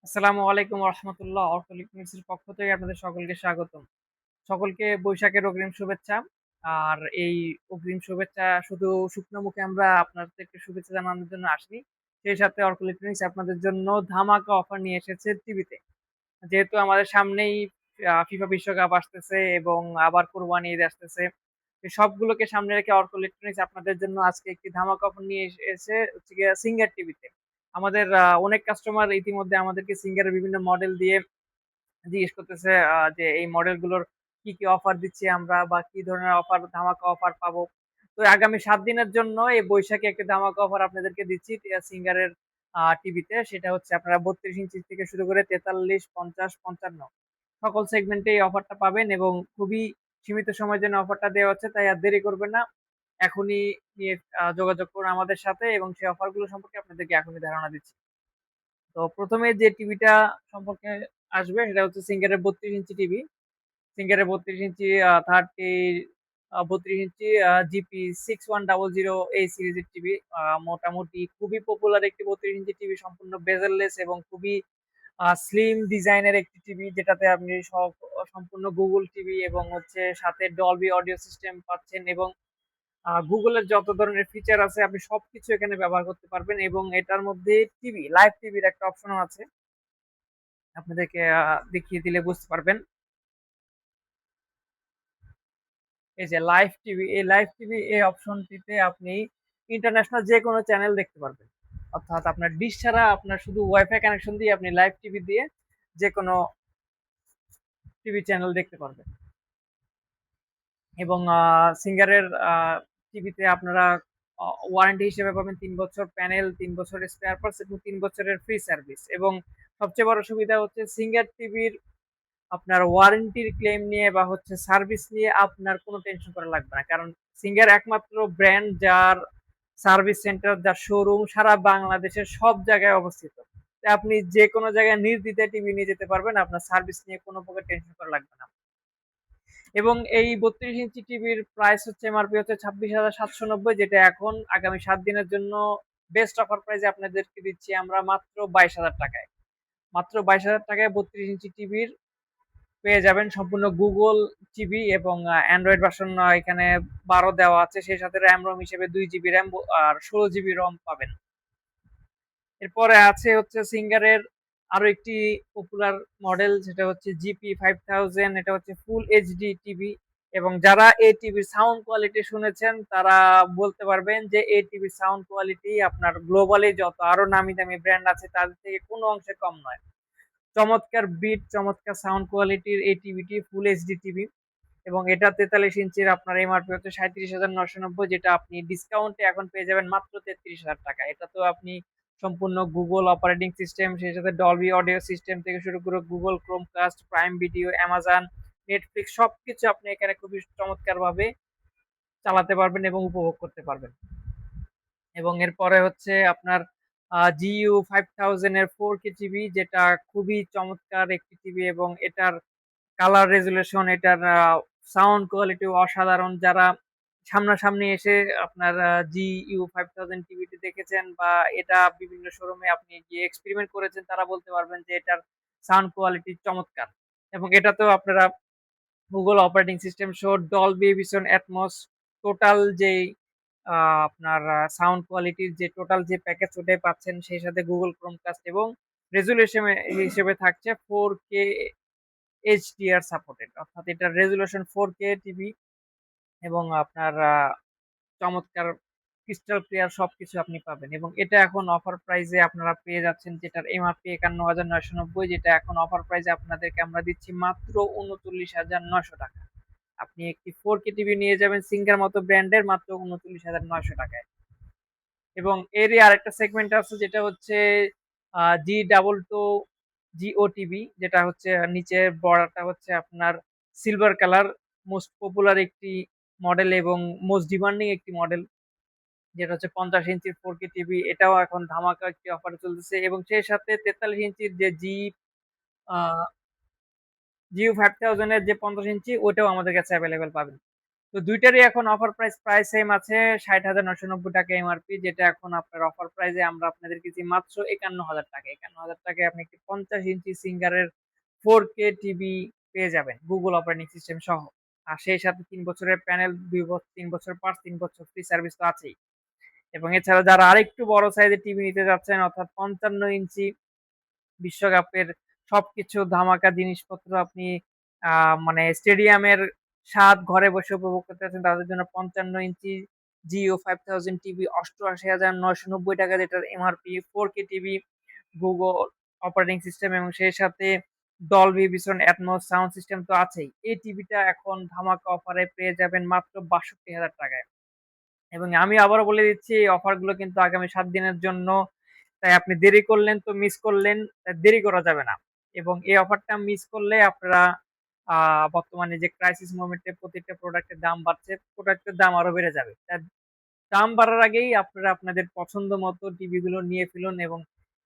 আসসালামু আলাইকুম রহমতুল্লাহ। অর্ক ইলেকট্রনিক্সের পক্ষ থেকে আপনাদের সকলকে স্বাগতম। সকলকে বৈশাখের অগ্রিম শুভেচ্ছা। আর এই অগ্রিম শুভেচ্ছা শুধু শুকনো মুখে আমরা আপনাদেরকে শুভেচ্ছা জানানোর জন্য আসিনি। সেই সাথে অর্ক ইলেকট্রনিক্স আপনাদের জন্য ধামাকা অফার নিয়ে এসেছে টিভিতে। যেহেতু আমাদের সামনেই ফিফা বিশ্বকাপ আসতেছে এবং আবার কোরবানি ঈদ আসতেছে। এই সবগুলোকে সামনে রেখে অর্ক ইলেকট্রনিক্স আপনাদের জন্য আজকে একটি ধামাকা অফার নিয়ে এসেছে হচ্ছে গিয়ে সিঙ্গার টিভিতে। আমাদের অনেক কাস্টমার ইতিমধ্যে আমাদেরকে সিঙ্গারের বিভিন্ন মডেল দিয়ে জিজ্ঞেস করতেছে যে এই মডেলগুলোর কি, কি অফার দিচ্ছি আমরা বা কি ধরনের অফার ধামাকা অফার পাবো। তো আগামী ৭ দিনের জন্য এই বৈশাখে একটা ধামাকা অফার আপনাদেরকে দিচ্ছি সিঙ্গারের টিভিতে। সেটা হচ্ছে আপনারা ৩২ ইঞ্চি থেকে শুরু করে ৪৩, ৫০, ৫৫ সকল সেগমেন্টে এই অফারটা পাবেন এবং খুবই সীমিত সময়ের জন্য অফারটা দেওয়া হচ্ছে। তাই আর দেরি করবেন না। এখনই নিয়ে যোগাযোগ করুন আমাদের সাথে এবং সেই অফারগুলো সম্পর্কে আপনাদেরকে এখনই ধারণা দিচ্ছি। তো ১ম এ যে টিভিটা সম্পর্কে আসবে সেটা হচ্ছে সিঙ্গারের ৩২ ইঞ্চি টিভি। সিঙ্গারের ৩২ ইঞ্চি ৩২ ইঞ্চি জিপি 6100 এই সিরিজের টিভি। মোটামুটি খুবই পপুলার একটি ৩২ ইঞ্চি টিভি, সম্পূর্ণ বেজেললেস এবং খুবই স্লিম ডিজাইনের একটি টিভি, যেটাতে আপনি সম্পূর্ণ গুগল টিভি এবং হচ্ছে সাথে ডলবি অডিও সিস্টেম পাচ্ছেন এবং গুগলের যত ধরনের ফিচার আছে আপনি সবকিছু এখানে ব্যবহার করতে পারবেন এবং এটার মধ্যে লাইভ টিভির একটা অপশনও আছে। আপনাদেরকে দেখিয়ে দিলে বুঝতে পারবেন। এই যে লাইভ টিভি, এই লাইভ টিভি এই অপশনটিতে আপনি ইন্টারন্যাশনাল যেকোনো চ্যানেল দেখতে পারবেন। অর্থাৎ আপনার ডিশ ছাড়া আপনার শুধু ওয়াইফাই কানেকশন দিয়ে আপনি লাইভ টিভি দিয়ে যেকোনো টিভি চ্যানেল দেখতে পারবেন। এবং সিঙ্গারের টিভিতে আপনারা ওয়ারেন্টি হিসেবে পাবেন ৩ বছর প্যানেল, ৩ বছরের স্পেয়ার পার্টস এবং ৩ বছরের ফ্রি সার্ভিস। এবং সবচেয়ে বড় সুবিধা হচ্ছে সিঙ্গার টিভির আপনার ওয়ারেন্টির ক্লেম নিয়ে বা হচ্ছে সার্ভিস নিয়ে আপনার কোনো টেনশন করা লাগবে না। কারণ সিঙ্গার একমাত্র ব্র্যান্ড যার সার্ভিস সেন্টার, যার শোরুম সারা বাংলাদেশের সব জায়গায় অবস্থিত। তাই আপনি যেকোনো জায়গায় নির্দ্বিধায় টিভি নিয়ে যেতে পারবেন। আপনার সার্ভিস নিয়ে কোনো প্রকার টেনশন করা লাগবে না। এবং এই ৩২ ইঞ্চি টিভির প্রাইস হচ্ছে এমআরপি হচ্ছে ২৬,৭৯০, যেটা এখন আগামী ৭ দিনের জন্য বেস্ট অফার প্রাইসে আপনাদেরকে দিচ্ছি আমরা মাত্র ২২,০০০ টাকায়। মাত্র ২২,০০০ টাকায় ৩২ ইঞ্চি টিভির পেয়ে যাবেন সম্পূর্ণ গুগল টিভি এবং অ্যান্ড্রয়েড ভার্সন এখানে ১২ দেওয়া আছে। সেই সাথে র‍্যাম রম হিসেবে ২ জিবি র‍্যাম আর ১৬ জিবি রম পাবেন। এরপরে আছে হচ্ছে সিঙ্গারের আরো একটি পপুলার মডেল, যেটা হচ্ছে জিপি 5000। এটা হচ্ছে ফুল এইচডি টিভি এবং যারা এই টিভির সাউন্ড কোয়ালিটি শুনেছেন তারা বলতে পারবেন যে এই টিভির সাউন্ড কোয়ালিটি আপনার গ্লোবালি যত আরো নামি দামি ব্র্যান্ড আছে তাদের থেকে কোনো অংশে কম নয়। চমৎকার বিট, চমৎকার সাউন্ড কোয়ালিটির এই টিভিটি ফুল এইচডি টিভি এবং এটা ৪৩ ইঞ্চির আপনার এমআরপি হচ্ছে ৩৭,৯৯০, যেটা আপনি ডিসকাউন্টে এখন পেয়ে যাবেন মাত্র ৩৩,০০০ টাকা। এটা তো আপনি সম্পূর্ণ গুগল অপারেটিং সিস্টেম, সেই সাথে ডলবি অডিও সিস্টেম থেকে শুরু করে Google Chromecast, prime video, Amazon, Netflix সবকিছু আপনি এখানে খুবই চমৎকারভাবে চালাতে পারবেন এবং উপভোগ করতে পারবেন। এবং এরপরে হচ্ছে আপনার জিইউ 5000 এর 4K টিভি, যেটা খুবই চমৎকার একটি টিভি এবং এটার কালার রেজুলেশন, এটার সাউন্ড কোয়ালিটি অসাধারণ। যারা সামনাসামনি এসে আপনার জিইউ 5000 টিভিটি দেখেছেন বা এটা বিভিন্ন শোরুমে আপনি গিয়ে এক্সপেরিমেন্ট করেছেন, তারা বলতে পারবেন যে এটার সাউন্ড কোয়ালিটি চমৎকার। এবং এটাতেও আপনারা গুগল অপারেটিং সিস্টেম সহ ডলবি ভিশন, অ্যাটমস টোটাল যেই আপনার সাউন্ড কোয়ালিটির যে টোটাল যে প্যাকেজ ওটাই পাচ্ছেন। সেই সাথে গুগল ক্রোমকাস্ট এবং রেজুলেশন হিসেবে থাকছে 4K এইচডিআর সাপোর্টেড, অর্থাৎ এটার রেজুলেশন 4K টিভি এবং আপনার চমৎকার ক্রিস্টাল ক্লিয়ার সবকিছু আপনি পাবেন। এবং এটা এখন অফার প্রাইসে আপনারা পেয়ে যাচ্ছেন, যেটার এমআরপি ৫১,৯৯০, যেটা এখন অফার প্রাইসে আপনাদেরকে আমরা দিচ্ছি মাত্র ৩৯,৯০০ টাকা। আপনি একটি 4K টিভি নিয়ে যাবেন সিঙ্গার মতো ব্র্যান্ডের মাত্র ৩৯,৯০০ টাকায়। এবং এরই আরেকটা সেগমেন্ট আছে, যেটা হচ্ছে G22 জিও টিভি, যেটা হচ্ছে নিচের বর্ডারটা হচ্ছে আপনার সিলভার কালার, মোস্ট পপুলার একটি মডেল এবং মোস্ট ডিমান্ডিং একটি মডেল, যেটা হচ্ছে ৫০ ইঞ্চির 4K টিভি। এটাও এখন ধামাকা একটি অফারে চলতেছে এবং সেই সাথে ৪৩ ইঞ্চির যে জিইউ 5000 এর যে ৫০ ইঞ্চি ওটাও আমাদের কাছে অ্যাভেলেবেল পাবেন। তো দুইটারই এখন অফার প্রাইস প্রায় সেম আছে, ৬০,৯৯০ টাকা এমআরপি, যেটা এখন আপনার অফার প্রাইসে আমরা আপনাদেরকে দিচ্ছি মাত্র ৫১,০০০ টাকা। ৫১,০০০ আপনি একটি 50 ইঞ্চি সিঙ্গারের 4K টিভি পেয়ে যাবেন গুগল অপারেটিং সিস্টেম সহ। আর সেই সাথে ৩ বছরের প্যানেল, ২ বছর, ৩ বছর পার্টস, ৩ বছর ফ্রি সার্ভিস তো আছেই। এবং এছাড়া যারা আরেকটু বড় সাইজের টিভি নিতে যাচ্ছেন, অর্থাৎ ৫৫ ইঞ্চি, বিশ্বকাপের সবকিছু ধামাকা জিনিসপত্র আপনি মানে স্টেডিয়ামের স্বাদ ঘরে বসে উপভোগ করতে চাচ্ছেন, তাদের জন্য 55 ইঞ্চি জিও 5000 টিভি 88,990 টাকা, যেটার MRP, 4K TV, Google operating system এবং সেই সাথে Dolby vision atoms sound system তো আছেই। এই টিভিটা এখন ধামাকা অফারে পেয়ে যাবেন মাত্র ৬২,০০০ টাকায়। এবং আমি আবারও বলে দিচ্ছি, এই অফারগুলো কিন্তু আগামী 7 দিনের জন্য। তাই আপনি দেরি করলেন তো মিস করলেন, দেরি করা যাবে না। এবং এই অফারটা মিস করলে আপনারা বর্তমানে যে ক্রাইসিস মোমেন্টে প্রত্যেকটা প্রোডাক্টের দাম বাড়ছে, প্রোডাক্টের দাম আরো বেড়ে যাবে। দাম বাড়ার আগেই আপনারা আপনাদের পছন্দ মতো টিভি গুলো নিয়ে ফেলুন এবং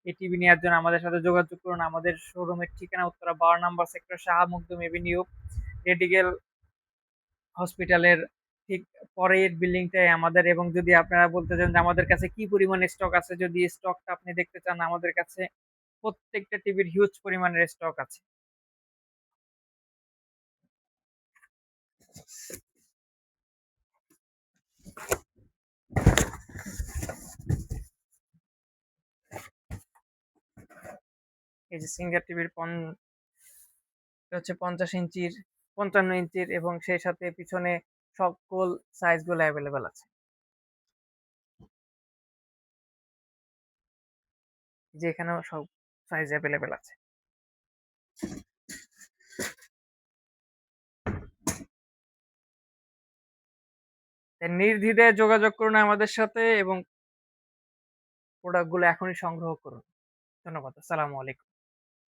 এই টিভি নেওয়ার জন্য আমাদের সাথে যোগাযোগ করুন। আমাদের শোরুমের ঠিকানা উত্তরা 12 নম্বর সেক্টর, শাহ মখদুম এভিনিউ, রেডিগেল হসপিটালের ঠিক পরের বিল্ডিংটাই আমাদের। এবং যদি আপনারা বলতে চান যে আমাদের কাছে কি পরিমাণে স্টক আছে, যদি স্টকটা আপনি দেখতে চান, আমাদের কাছে প্রত্যেকটা টিভির হিউজ পরিমাণের স্টক আছে। এই যে সিঙ্গার টিভির হচ্ছে 50 ইঞ্চির, 55 ইঞ্চির এবং সেই সাথে পিছনে সকল সাইজ গুলো অ্যাভেলেবেল আছে। যেখানেও সব সাইজ অ্যাভেলেবেল আছে। তাই নির্দ্বিধায় যোগাযোগ করুন আমাদের সাথে এবং প্রোডাক্ট গুলো এখনই সংগ্রহ করুন। ধন্যবাদ। আসসালামু আলাইকুম।